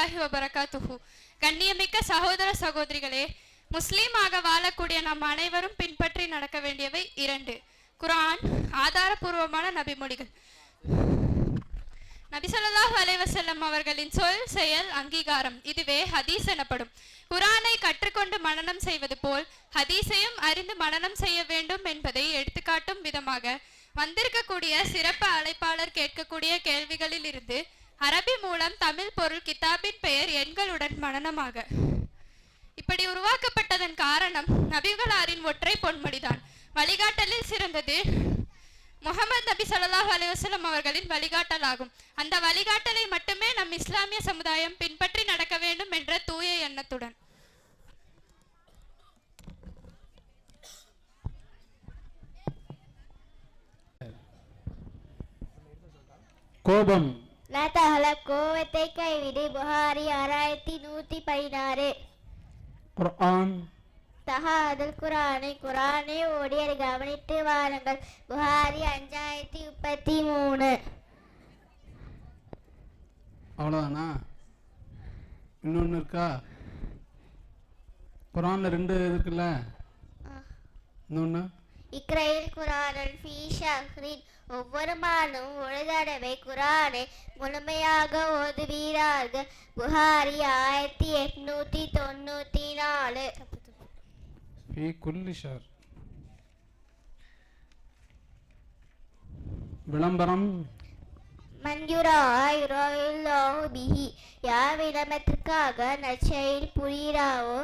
வரஹ்மத்துல்லாஹி வபரகாத்துஹு. கண்ணியமிக்க சகோதர சகோதரிகளே, முஸ்லீமாக வாழக்கூடிய நாம் அனைவரும் பின்பற்றி நடக்க வேண்டியவை 2. குர்ஆன், ஆதாரபூர்வமான நபிமொழிகள். நபி ஸல்லல்லாஹு அலைஹி வஸல்லம் அவர்களின் சொல், செயல், அங்கீகாரம், இதுவே ஹதீஸ் எனப்படும். குர்ஆனை கற்றுக்கொண்டு மனனம் செய்வது போல் ஹதீஸையும் அறிந்து மனனம் செய்ய வேண்டும் என்பதை எடுத்துக்காட்டும் விதமாக வந்திருக்கக்கூடிய சிறப்பு அழைப்பாளர் கேட்கக்கூடிய கேள்விகளில் இருந்து அரபி மூலம் தமிழ் பொருள் கிதாபின் பெயர் எண்களுடன் மனனமாக இப்படி உருவாக்கப்பட்டதன் காரணம் நபிகளாரின் ஒற்றை பொன்மொழிதான். வழிகாட்டலில் சிறந்தது முஹம்மது நபி ஸல்லல்லாஹு அலைஹி வஸல்லம் அவர்களின் வழிகாட்டல் ஆகும். அந்த வழிகாட்டலை மட்டுமே நம் இஸ்லாமிய சமுதாயம் பின்பற்றி நடக்க வேண்டும் என்ற தூய எண்ணத்துடன் கோபம். கோபத்தை கைவிடு. புகாரி 6116. குர்ஆன். தஹாதுல் குர்ஆனை குர்ஆனை ஓடியர் கவனித்து வாருங்கள். புகாரி 5033. அவ்வளோதானா? இன்னொன்று இருக்கா? குர்ஆன்ல 2 இருக்குல்ல, இன்னொன்று இக்ரைல் குர்ஆனுல் ஃபீ ஷஹ்ரின். ஒவ்வொரு மாதமும் ஒரு தடவை குர்ஆனை முழுமையாக ஓதுவீரார்கள். புகாரி 1894. ஃபீ குல்லி ஷஹர். விளம்பரம். பிஹி. யார் விளம்பரத்திற்காக நற்செயல் புரிகிறாவோ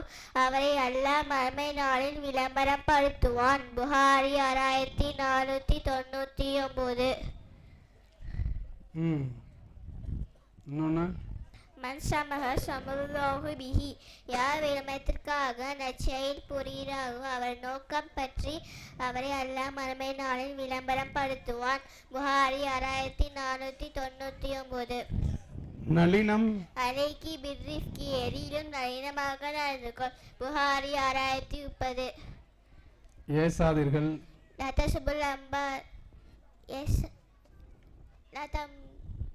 அவரை அல்லாஹ் மறுமை நாளில் விளம்பரம் படுத்துவான். புகாரி 6499. இன்னொன்று மன் சமஹ சமருல்லாஹு பிஹி. யார் விளம்பரத்திற்காக நற்செயல் புரிகிறாரோ அவர் நோக்கம் பற்றி அவரை அல்லாஹ் மறுமை நாளில் விளம்பரம் படுத்துவான். புகாரி 6499. நளினம். அலைக்கி பிர்ரிஃப்கி. எதிலும் நளினமாக நடந்து கொள். புகாரி 6030. ஏசாதீர்கள். லதசுபுல் அம்பா.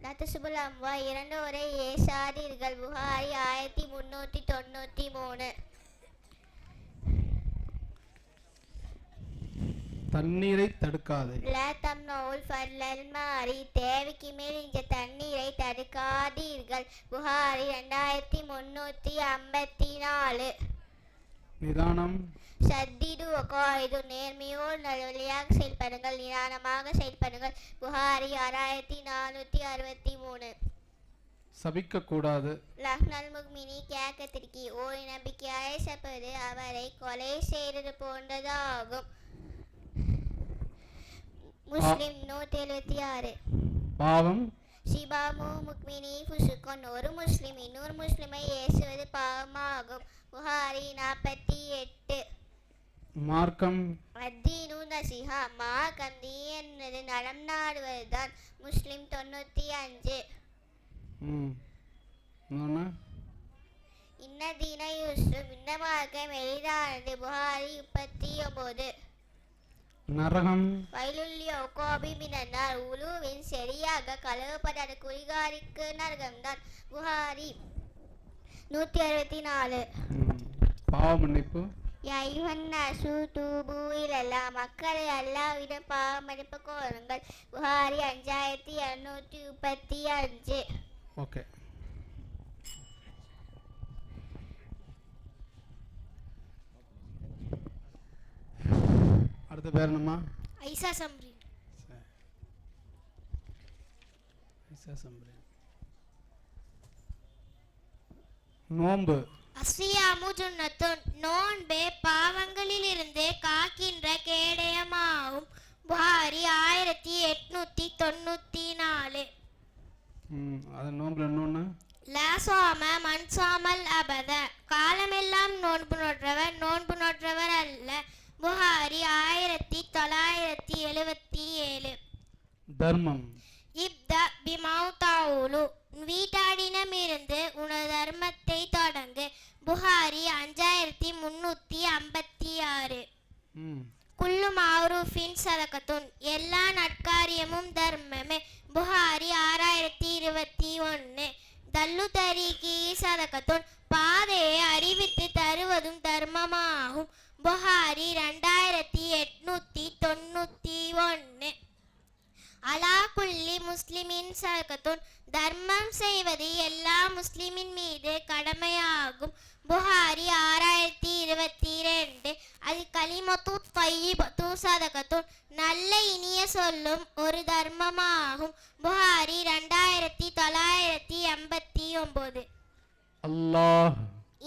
லதசுபுல் அம்பா. இறந்தோரை ஏசாதீர்கள். புகாரி 1393. தண்ணீரை தடுக்காதே. தேவைக்கு மேல் இந்த தண்ணீரை தடுக்காதீர்கள். புகாரி 2354. நிதானம். சத்திடு வகாயிது. நேர்மையோடு நல்லவழியாக செயல்படுங்கள், நிதானமாக செயல்படுங்கள். புகாரி 6463. சபிக்க கூடாது. லஹ்னல் முக்மினி கேக்கத்திற்கு. ஓர் நம்பிக்கையாய சப்பது அவரை கொலை செய்தது போன்றதாகும். முஸ்லிம் 176. பாவம். சிபாமு முக்மினி ஃபுசுக்கொன். ஒரு முஸ்லிம் இன்னொரு முஸ்லிமை ஏசுவது பாவமாகும். புகாரி 48. மார்க்கம். அத்தீனு நசிஹா. மார்க்கம் என்பது நலம் நாடுவதுதான். முஸ்லிம் 95. இன்னதீன யூஸ்ரு. இந்த மார்க்கம் எளிதானது. புகாரி 39. நரகம். வயலுள்ளி ஒகோபி மினன்னார். உலுவின் சரியாக கழுவப்படாத குடிகாரிக்கு நரகம்தான். புகாரி 164. பாவ மன்னிப்பு. மக்களை அல்லாஹ்விடம் பாவ மன்னிப்பு கோருங்கள். புகாரி 5235. ஓகே. அடுத்த பேர் என்னம்மா? ஐசா சம்ரி. நோன்பு. அஸ்ஸியாமு ஜுன்னத்துன். நோன்பே பாவங்களிலிருந்து காக்கின்ற கேடயமாகும். புகாரி 1894. அது நோன்புல இன்னொன்று. லாசாம மன்சாமல் அபத. காலமெல்லாம் நோன்பு நோற்றவர் நோன்பு நோற்றவர் அல்ல. புகாரி 1977. தர்மம். இப்தா பிமௌதாவுலு. வீட்டாடினமிருந்து உனது தர்மத்தை தொடங்கு. புகாரி 5356. குல்லு மாரூஃபின் சதகத்துன். எல்லா நற்காரியமும் தர்மமே. புகாரி 6021. தல்லு தரீகி சதகத்துன் பாதையை அறிவித்து தருவதும் தர்மமாகும். புகாரி 2891. அலா குல்லி முஸ்லிமின் சதகத்துன் தர்மம் செய்வது எல்லா முஸ்லிமின் மீது கடமையாகும். புகாரி 6022. அது கலிமத்து தையிபத்து சதகத்துன் நல்ல இனிய சொல்லும் ஒரு தர்மமாகும். புகாரி 2989. அல்லாஹ்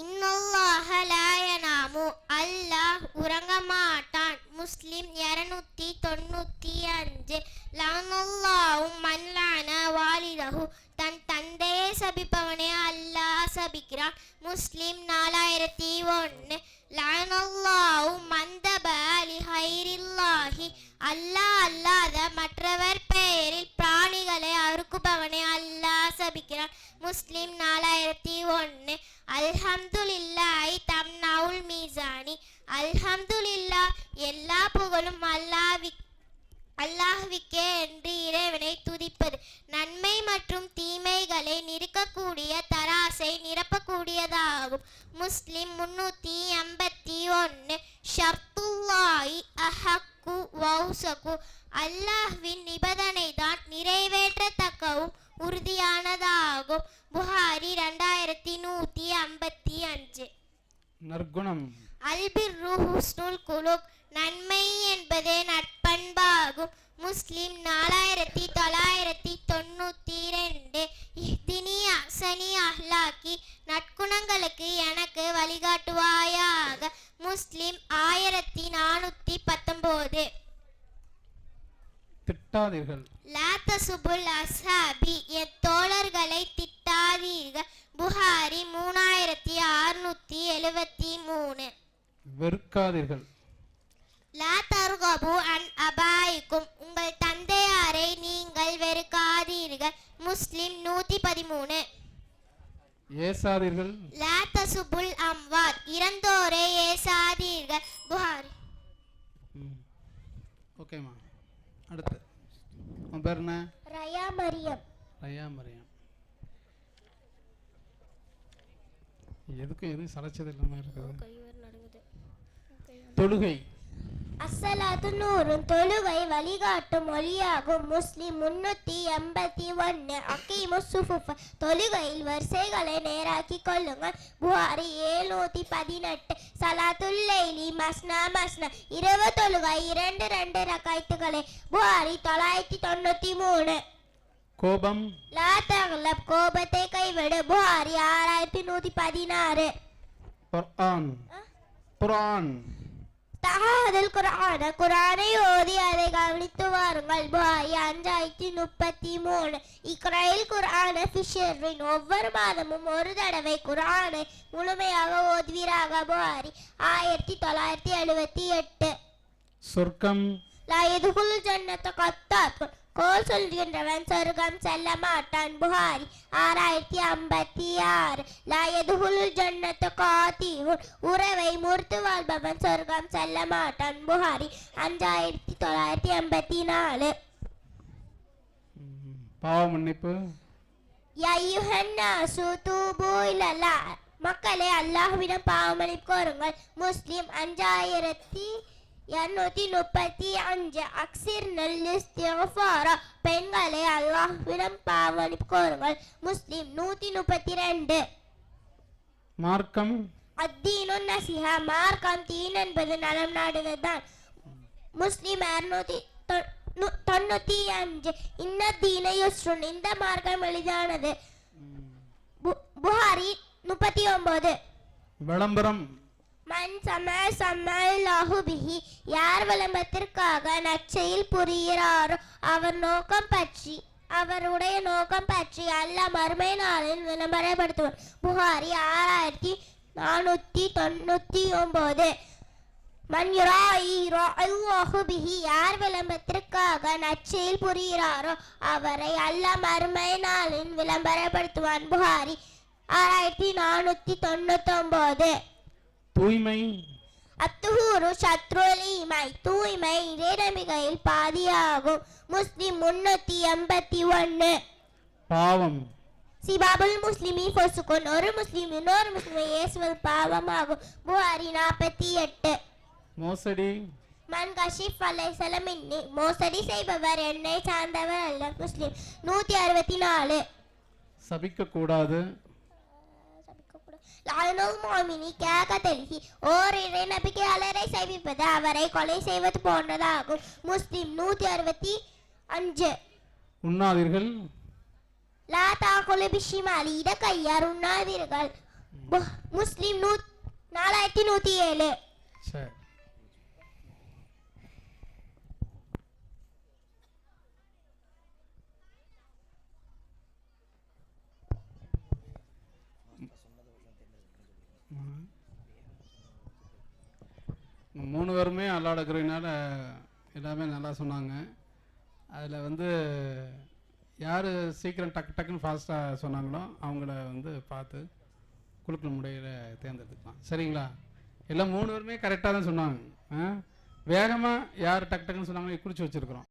இன்னல்லாஹ லா யனாமு அல்லாஹ் உறங்க மாட்டான். முஸ்லிம் 295. லஅனல்லாஹு மன் லஅன வாலிதஹு தன் தந்தையை சபிப்பவனே அல்லாஹ் சபிக்கிறான். முஸ்லிம் 4001. லஅனல்லாஹு மன் தபா லிஹைரில்லாஹி அல்லாஹ் அல்லாத மற்றவர் பெயரில் பிராணிகளை அறுக்குபவனே அல்லாஹ் சபிக்கிறான். முஸ்லிம் 4001. அல்ஹம்துலில்லாஹி தம்னவுல் மீசானி அல்ஹம்துலில்லாஹ் எல்லா புகழும் அல்லாஹ்வுக்கே என்று இறைவனை துதிப்பது நன்மை மற்றும் தீமைகளை நிறுக்கக்கூடிய தராசை நிரப்பக்கூடியதாகும். முஸ்லிம் 381. ஷர்த்துல்லாஹி அஹக்கு வௌசகு அல்லாஹ்வின் நிபந்தனை தான் நிறைவேற்றத்தக்கவும் உறுதியானதாகும். புகாரி 2155. நற்குணம் அல்பிர்ரு ஹுஸ்னுல் குலுக் நன்மை என்பது நட்பண்பாகும். முஸ்லிம் 4992. இஹ்தினி அஹ்சனி அஹ்லாக்கி நற்குணங்களுக்கு எனக்கு வழிகாட்டுவாயாக. முஸ்லிம் 1419. திட்டாதீர்கள். லா தசுபுல் அஸ்ஹாபி என் தோழர்களை திட்டாதீர்கள். புகாரி 3673. வெறுக்காதீர்கள். லா தர்கபு அன் அபாயிக்கும் உங்கள் தந்தையாரை நீங்கள் வெறுக்காதீர்கள். முஸ்லிம் 113. ஏசாதீர்கள். லா தசுபுல் அம்வாத் இறந்தோரை ஏசாதீர்கள். புகாரி. ஓகேம்மா, அடுத்து உன் பேர் என்ன? ரயா மரியம். ரயா மரியம். எதுக்கும் எதுவும் சளைச்சது இல்லாமல் இருக்குது. தொழுகை. அஸ்ஸலாத்து நூறுன் தொழுகை வழிகாட்டும் மொழியாகும். முஸ்லிம் 381. அகீமு சுஃபுஃப தொழுகையில் வரிசைகளை நேராக்கிக் கொள்ளுங்கள். புகாரி 718. சலாத்துல் லைலி மஸ்னா மஸ்னா இரவு தொழுகை 2 ரக்காய்த்துகளே. புகாரி 993. கோபம். லா தக்லப் கோபத்தை கைவிடு. புகாரி 6116. குர்ஆன். குர்ஆன். தஹாதுல் குர்ஆன குர்ஆனை ஓதி அதை கவனித்து வாருங்கள். புகாரி 5033. இக்ராயில் குர்ஆன ஃபிஷரின் ஒவ்வொரு மாதமும் ஒரு தடவை குர்ஆனை முழுமையாக ஓதுவீராக. புகாரி 1978. சொர்க்கம். லா யதுகுல் ஜன்னத கத்தாத் கோல் சொல்கின்றவன் சொர்க்கம் செல்ல மாட்டான். புகாரி 6056. லா யதுகுல் ஜன்னத காத்திஹுன் உறவை முறித்து வாழ்பவன் சொர்க்கம் செல்ல மாட்டான். புகாரி 5984. பாவ மன்னிப்பு. யா அய்யுஹன்னாசு தூபு இலல்லாஹ் மக்களே அல்லாஹ்விடம் பாவமன்னிப்பு கோருங்கள். முஸ்லிம் 5235. அக்ஸிர் நல் இஸ்திக்ஃபார பெண்களே அல்லாஹ்விடம் பாவமன்னிப்பு கோருங்கள். முஸ்லிம் 132. மார்க்கம். அத்தீனு நசிஹா மார்க்கம் தீன் என்பது நலம் நாடுவதுதான். முஸ்லிம் 695. இன்ன தீன யுஸ்ருன் இந்த மார்க்கம் எளிதானது. புகாரி 39. விளம்பரம். மன் சமல்லாஹு பிஹி யார் விளம்பரத்திற்காக நற்செயல் புரிகிறாரோ அவருடைய நோக்கம் பற்றி அல்லாஹ் மறுமை நாளில் விளம்பரப்படுத்துவார். புகாரி 6499. மன் யுராஇ அல்லாஹு பிஹி யார் விளம்பரத்திற்காக நற்செயல் புரிகிறாரோ அவரை அல்லாஹ் மறுமை நாளில் விளம்பரப்படுத்துவான். புகாரி 6499. தூய்மை. அத்துஹூரு சத்ருல் ஈமான் தூய்மை இறைநம்பிக்கையில் பாதியாகும். முஸ்லிம் 381. பாவம். சிபாபுல் முஸ்லிமி ஃபொசுக்குன், ஒரு முஸ்லிம் இன்னொரு முஸ்லிமை ஏசுவது பாவமாகும். புகாரி 48. மோசடி மன் கஷிப் அலைஹிஸ்ஸலாம் இன்னி, மோசடி செய்பவர் என்னை சார்ந்தவர் அல்ல. முஸ்லிம் 164. சபிக்கக்கூடாது. லாயனுல் முஃமினி ககதலிஹி, ஓர் இறை நபிக்கையாளரை சபிப்பது அவரை கொலை செய்வது போன்றதாகும். முஸ்லிம் 165. உண்ணாதீர்கள். லா தாக்குலு பிஷிமாலி, இடக்கையார் உண்ணாதீர்கள். முஸ்லிம் 4107. சரி. மூணு பேருமே அல்லாட கிருபையினால எல்லாமே நல்லா சொன்னாங்க. அதில் வந்து யார் சீக்கிரம் டக்குன்னு ஃபாஸ்ட்டாக சொன்னாங்களோ அவங்கள வந்து பார்த்து குழுக்கள் முறையில் தேர்ந்தெடுத்துக்கலாம். சரிங்களா? எல்லாம் மூணு பேருமே கரெக்டாக தான் சொன்னாங்க. வேகமாக யார் டக்குன்னு சொன்னாங்களோ குறித்து வச்சுருக்குறோம்.